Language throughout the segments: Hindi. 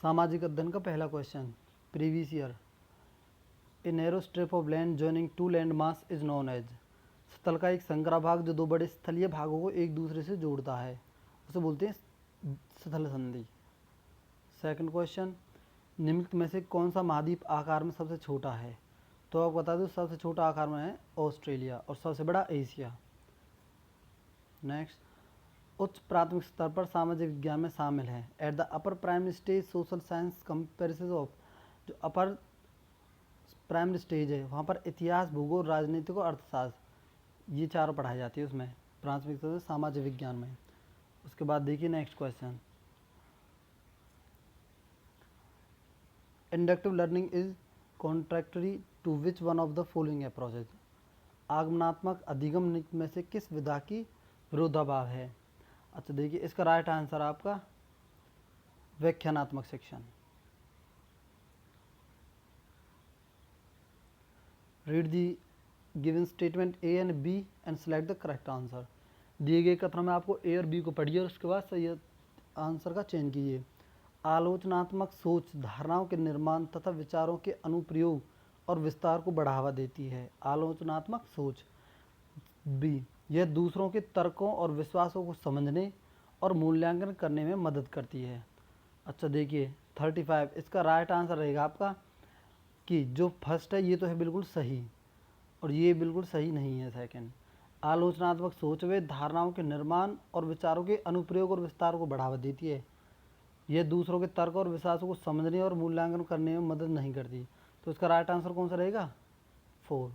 सामाजिक अध्ययन का पहला question, previous year. A narrow strip of land joining two land mass is known as. स्थल का एक संकरा भाग जो दो बड़े स्थलीय भागों को एक दूसरे से जोड़ता है उसे बोलते हैं स्थल संधि। सेकंड क्वेश्चन, निम्नलिखित में से कौन सा महाद्वीप आकार में सबसे छोटा है? तो आप बता दो, सबसे छोटा आकार में है ऑस्ट्रेलिया और सबसे बड़ा एशिया। नेक्स्ट, उच्च प्राथमिक स्तर पर सामाजिक विज्ञान में शामिल है। At the upper primary stage social science comparison of, जो अपर प्राइमरी स्टेज है वहाँ पर इतिहास, भूगोल, राजनीतिक और अर्थशास्त्र ये चारों पढ़ाई जाती है उसमें प्राथमिक स्तर से सामाजिक विज्ञान में। उसके बाद देखिए next question, inductive learning is contradictory to which one of the following approaches. आगमनात्मक अधिगम में से किस विधा की विरोधाभास है? अच्छा देखिए, इसका राइट आंसर आपका व्याख्यानात्मक शिक्षण। Read the given statement A and B and select the correct answer. दिए गए कथनों में आपको ए और बी को पढ़िए और उसके बाद सही आंसर का चयन कीजिए। आलोचनात्मक सोच धारणाओं के निर्माण तथा विचारों के अनुप्रयोग और विस्तार को बढ़ावा देती है। आलोचनात्मक सोच। बी, यह दूसरों के तर्कों और विश्वासों को समझने और मूल्यांकन करने में मदद करती है। अच्छा देखिए 35, इसका राइट आंसर रहेगा आपका कि जो फर्स्ट है ये तो है बिल्कुल सही और ये बिल्कुल सही नहीं है सेकंड। आलोचनात्मक सोच वे धारणाओं के निर्माण और विचारों के अनुप्रयोग और विस्तार को बढ़ावा देती है। यह दूसरों के तर्क और विश्वासों को समझने और मूल्यांकन करने में मदद नहीं करती। तो इसका राइट आंसर कौन सा रहेगा? 4।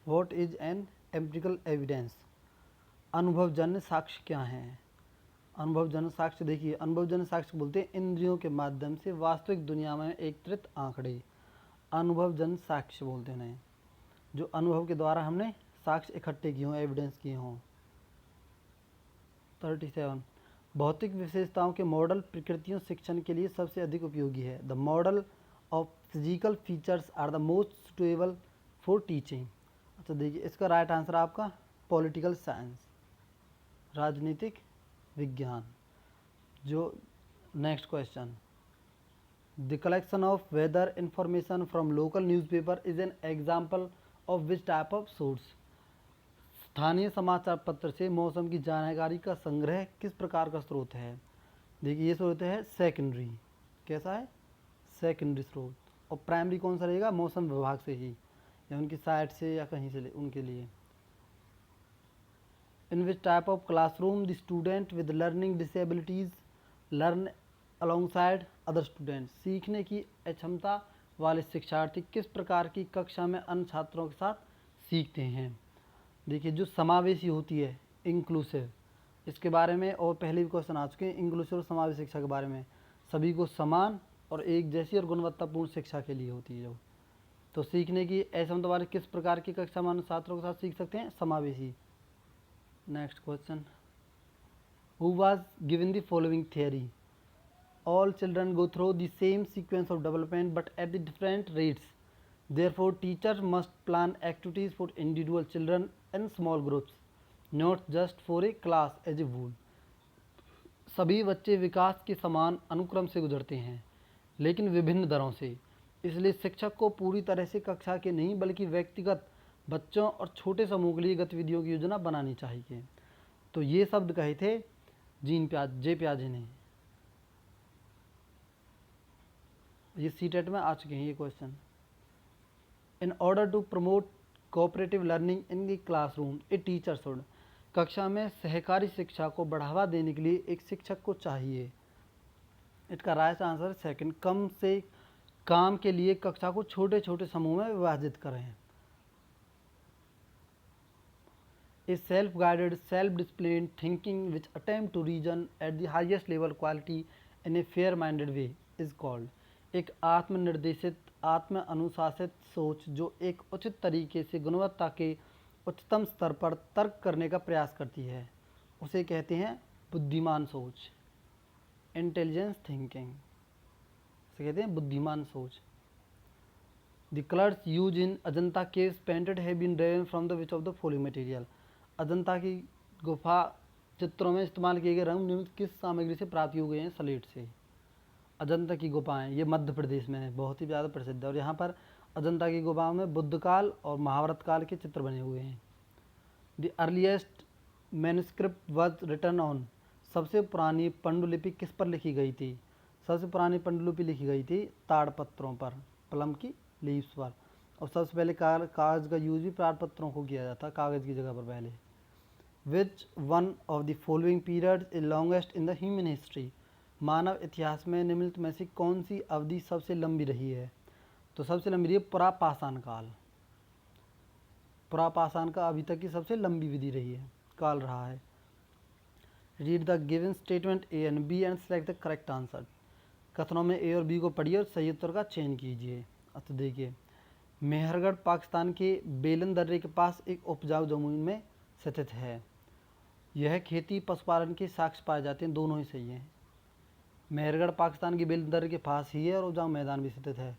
What is an empirical evidence? अनुभवजन्य साक्ष्य क्या है? अनुभवजन्य साक्ष्य देखिए, अनुभवजन्य साक्ष्य बोलते हैं इंद्रियों के माध्यम से वास्तविक दुनिया में एकत्रित आंकड़े, अनुभवजन्य साक्ष्य बोलते हैं। जो अनुभव के द्वारा हमने साक्ष्य इकट्ठे किए हों, एविडेंस किए हों। 37, भौतिक विशेषताओं के मॉडल प्रकृतियों शिक्षण के लिए सबसे अधिक उपयोगी है। The model of physical features are the most suitable for teaching. अच्छा देखिए, इसका राइट आंसर आपका पॉलिटिकल साइंस, राजनीतिक विज्ञान। जो next question, the collection of weather information from local newspaper is an example of which type of source. स्थानीय समाचार पत्र से मौसम की जानकारी का संग्रह किस प्रकार का स्रोत है? देखिए ये स्रोत है सेकेंडरी। कैसा है? सेकेंडरी स्रोत। और प्राइमरी कौन सा रहेगा? मौसम विभाग से ही या उनकी साइट से या कहीं से उनके लिए। In which type of classroom the student with learning disabilities learn alongside other student. सीखने की अक्षमता वाले शिक्षार्थी किस प्रकार की कक्षा में अन्य छात्रों के साथ सीखते हैं? देखिए जो समावेशी होती है, इंक्लूसिव, इसके बारे में और पहले भी क्वेश्चन आ चुके हैं। इंक्लूसिव और समावेशी शिक्षा के बारे में, सभी को समान और एक जैसी और गुणवत्तापूर्ण शिक्षा के लिए होती है जो। तो सीखने की अक्षमता वाले किस प्रकार की कक्षा में छात्रों के साथ सीख सकते हैं? समावेशी। Next question, who was given the following theory? All children go through the same sequence of development but at the different rates, therefore teachers must plan activities for individual children in small groups, not just for a class as a whole। सभी बच्चे विकास के समान अनुक्रम से गुजरते हैं लेकिन विभिन्न दरों से, इसलिए शिक्षक को पूरी तरह से कक्षा के नहीं बल्कि व्यक्तिगत बच्चों और छोटे समूह के लिए गतिविधियों की योजना बनानी चाहिए। तो ये शब्द कहे थे जे प्याजे ने। ये सीटेट में आ चुके हैं ये question. In order to promote cooperative learning in the classroom, a teacher should। कक्षा में सहकारी शिक्षा को बढ़ावा देने के लिए एक शिक्षक को चाहिए। इसका राइट आंसर सेकंड, कम से काम के लिए कक्षा को छोटे छोटे समूह में विभाजित करें। A self-guided, self-disciplined thinking which attempt to reason at the highest level quality in a fair-minded way is called। एक आत्मनिर्देशित, आत्म अनुशासित सोच जो एक उचित तरीके से गुणवत्ता के उच्चतम स्तर पर तर्क करने का प्रयास करती है उसे कहते हैं बुद्धिमान सोच, इंटेलिजेंस थिंकिंग, उसे कहते हैं बुद्धिमान सोच। The colours use in Ajanta caves painted have been driven from the which of the following material. Ajanta की गुफा चित्रों में इस्तेमाल किए गए रंग निम्नलिखित किस सामग्री से प्राप्त किए गए हैं? सलेट से। अजंता की गुफाएं, ये मध्य प्रदेश में है, बहुत ही ज़्यादा प्रसिद्ध है। और यहाँ पर अजंता की गुफाओं में बुद्ध काल और महाभारत काल के चित्र बने हुए हैं। The earliest manuscript was written on, सबसे पुरानी पांडुलिपि किस पर लिखी गई थी? सबसे पुरानी पांडुलिपि लिखी गई थी ताड़पत्रों पर, प्लम की लीव्स पर। और सबसे पहले कागज़ का यूज भी ताड़पत्रों को किया जाता, कागज़ की जगह पर पहले। Which one of the following period is longest in the human history, मानव इतिहास में निम्नलिखित में से कौन सी अवधि सबसे लंबी रही है? तो सबसे लंबी रही है पुरापाषाण काल। पुरापाषाण का अभी तक की सबसे लंबी विधि रही है, काल रहा है। Read the given statement A and B and select the correct answer, कथनों में ए और बी को पढ़िए और सही उत्तर का चयन कीजिए। तो देखिए, मेहरगढ़ पाकिस्तान के बेलन दर्रे के पास एक उपजाऊ जमीन में स्थित है। यह खेती पशुपालन के साक्ष्य पाए जाते हैं, दोनों ही सही हैं। मेहरगढ़ पाकिस्तान के बेलन दर्रे के पास ही है और उपजाऊ मैदान भी स्थित है।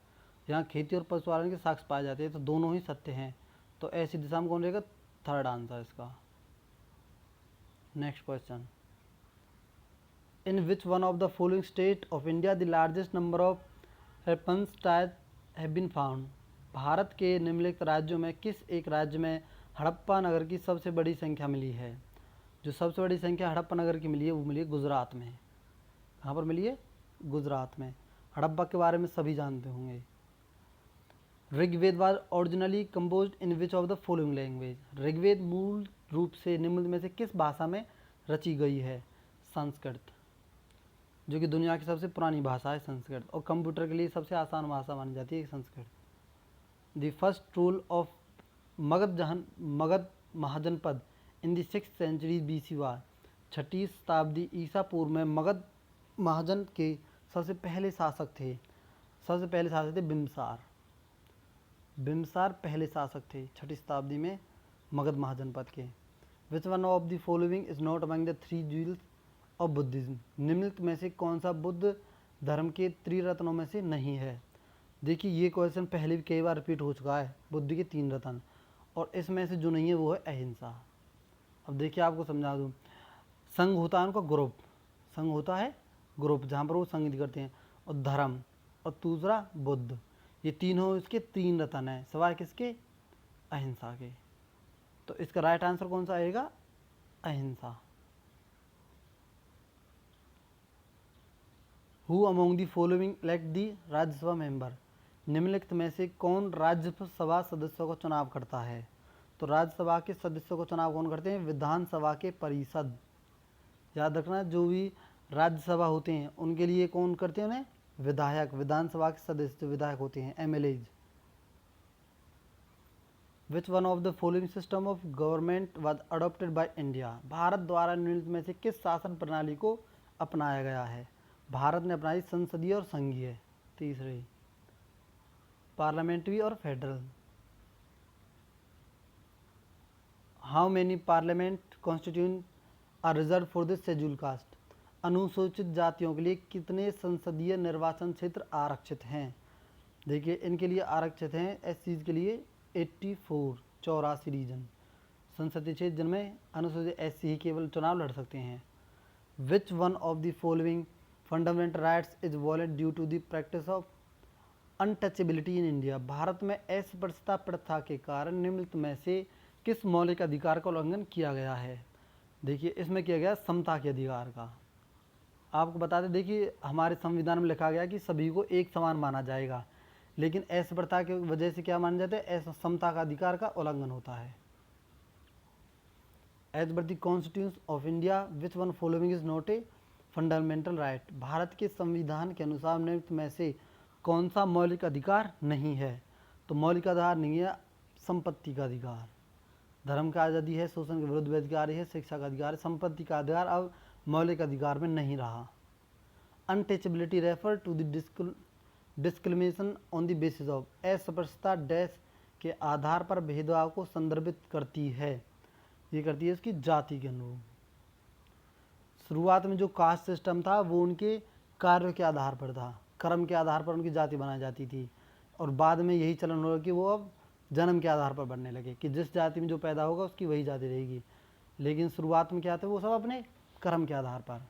यहाँ खेती और पशुपालन के साक्ष्य पाए जाते हैं, तो दोनों ही सत्य हैं। तो ऐसी दिशा में कौन रहेगा? थर्ड आंसर इसका। Next question, in which one of the following state of India the largest number of Harappan tiles have been found, Bharat के निम्नलिखित राज्यों में किस एक राज्य में हड़प्पा नगर की सबसे बड़ी संख्या मिली है? जो सबसे बड़ी संख्या हड़प्पा नगर की मिली है वो मिली है गुजरात में। कहाँ पर मिली है? गुजरात में। हड़प्पा के बारे में सभी जानते होंगे। Rigveda was originally composed in which of the following language, Rigveda मूल रूप से निम्न में से किस भाषा में रची गई है? संस्कृत, जो कि दुनिया की सबसे पुरानी भाषा है संस्कृत, और कंप्यूटर के लिए सबसे आसान भाषा मानी जाती है Sanskrit. The first rule of Magadha Mahajanapada in the 6th century BC वार, 6ठी शताब्दी ईसा पूर्व में मगध महाजन के सबसे पहले शासक थे। सबसे पहले शासक थे बिम्बसार। बिम्बसार पहले शासक थे 6ठी शताब्दी में मगध महाजनपद के। Which one of the following is not among the 3 jewels of Buddhism, निम्नलिखित में से कौन सा बुद्ध धर्म के त्रिरत्नों में से नहीं है? देखिए, ये क्वेश्चन पहले भी कई बार रिपीट हो चुका है, बुद्ध के 3 रत्न, और इसमें से जो नहीं है वो है अहिंसा। अब देखिए, आपको समझा दूँ, संघ होता है उनका ग्रुप, संघ होता है ग्रुप जहाँ पर वो संगीत करते हैं, और धर्म, और दूसरा बुद्ध, ये तीनों इसके 3 रत्न हैं, सवाल किसके? अहिंसा के। तो इसका राइट आंसर कौन सा आएगा? अहिंसा। Who among the following elect the Rajya Sabha member, निम्नलिखित में से कौन राज्यसभा सदस्यों का चुनाव करता है? तो राज्यसभा के सदस्यों को चुनाव कौन करते हैं? विधानसभा के परिषद। याद रखना, जो भी राज्यसभा होते हैं उनके लिए कौन करते हैं? उन्हें विधायक, विधानसभा के सदस्य जो विधायक होते हैं, MLAs। Which one of the following system of government was adopted by India, Bharat द्वारा निम्नलिखित में से किस शासन प्रणाली को अपनाया गया है? भारत ने अपनाई संसदीय और संघीय। तीसरी पार्लियामेंट्री और federal. How many parliament constitute are reserve for the schedule caste, अनुसूचित जातियों के लिए कितने संसदीय निर्वाचन क्षेत्र आरक्षित हैं? देखिए, इनके लिए आरक्षित हैं SCs के लिए 84, 84 रीजन संसदीय क्षेत्र जिनमें अनुसूचित SC ही केवल चुनाव लड़ सकते हैं। Which one of the following fundamental rights is violated due to the practice of untouchability in India, Bharat में अस्पृश्यता प्रथा के कारण निम्नलिखित में से किस मौलिक अधिकार का उल्लंघन किया गया है? देखिए, इसमें किया गया समता के अधिकार का। आपको बता दें, देखिए हमारे संविधान में लिखा गया कि सभी को एक समान माना जाएगा, लेकिन अस्पृश्यता की वजह से क्या माना जाता है? समता का अधिकार का उल्लंघन होता है। As per the constitution of India which one following is not a fundamental right, Bharat के संविधान के अनुसार निम्नलिखित में से कौन सा मौलिक अधिकार नहीं है? तो मौलिक अधिकार नहीं है संपत्ति का अधिकार, धर्म का आज़ादी है, शोषण के विरुद्ध अधिकार है, शिक्षा का अधिकार है, संपत्ति का अधिकार अब मौलिक अधिकार में नहीं रहा। Untouchability refer to the discrimination on the basis of, अस्पृश्यता डैश के आधार पर भेदभाव को संदर्भित करती है। ये करती है उसकी जाति के अनुरूप। शुरुआत में जो कास्ट सिस्टम था वो उनके कार्य के आधार पर था, कर्म के आधार पर उनकी जाति बनाई जाती थी, और बाद में यही चलन हो कि वो अब जन्म के आधार पर बनने लगे कि जिस जाति में जो पैदा होगा उसकी वही जाति रहेगी। लेकिन शुरुआत में क्या थे वो सब अपने कर्म के आधार पर।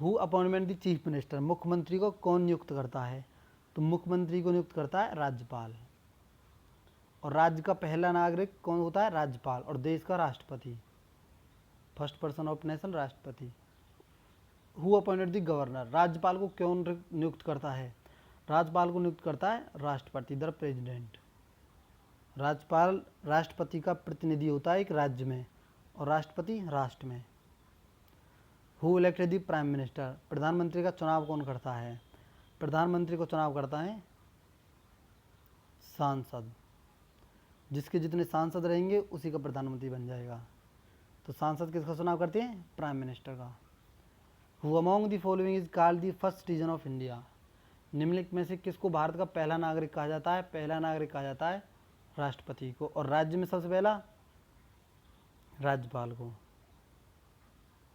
Who appointment the chief minister, मुख्यमंत्री को कौन नियुक्त करता है? तो मुख्यमंत्री को नियुक्त करता है राज्यपाल। और राज्य का पहला नागरिक कौन होता है? राज्यपाल। और देश का राष्ट्रपति, फर्स्ट पर्सन ऑफ नेशन, राष्ट्रपति। हु अपॉइंटेड द गवर्नर, राज्यपाल को कौन नियुक्त करता है? राज्यपाल को नियुक्त करता है राष्ट्रपति, द प्रेसिडेंट। राज्यपाल राष्ट्रपति का प्रतिनिधि होता है एक राज्य में और राष्ट्रपति राष्ट्र में। Who elected the prime minister, प्रधानमंत्री का चुनाव कौन करता है? प्रधानमंत्री को चुनाव करता है सांसद। जिसके जितने सांसद रहेंगे उसी का प्रधानमंत्री बन जाएगा। तो सांसद किसका चुनाव करते हैं? प्राइम मिनिस्टर का। Who among the following is called the first citizen of India, निम्नलिखित में से किसको भारत का पहला नागरिक कहा जाता है? पहला नागरिक कहा जाता है राष्ट्रपति को। और राज्य में सबसे पहला राज्यपाल को।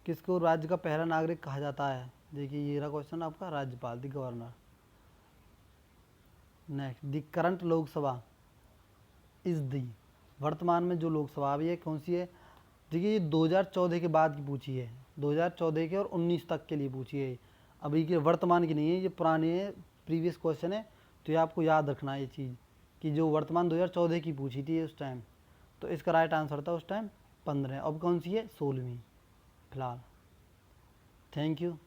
किसको राज्य का पहला नागरिक कहा जाता है? देखिए ये रहा क्वेश्चन आपका, राज्यपाल, the governor. Next, the current Lok Sabha is the, वर्तमान में जो लोकसभा अभी है कौन सी है? देखिए ये 2014 के बाद की पूछी है, 2014 के और 19 तक के लिए पूछी है। अभी के वर्तमान की नहीं है, ये पुरानी है, प्रीवियस क्वेश्चन है। तो ये आपको याद रखना है ये चीज़ कि जो वर्तमान 2014 की पूछी थी उस टाइम। तो इसका राइट आंसर था उस टाइम 15। अब कौन सी है? 16वीं फिलहाल। Thank you.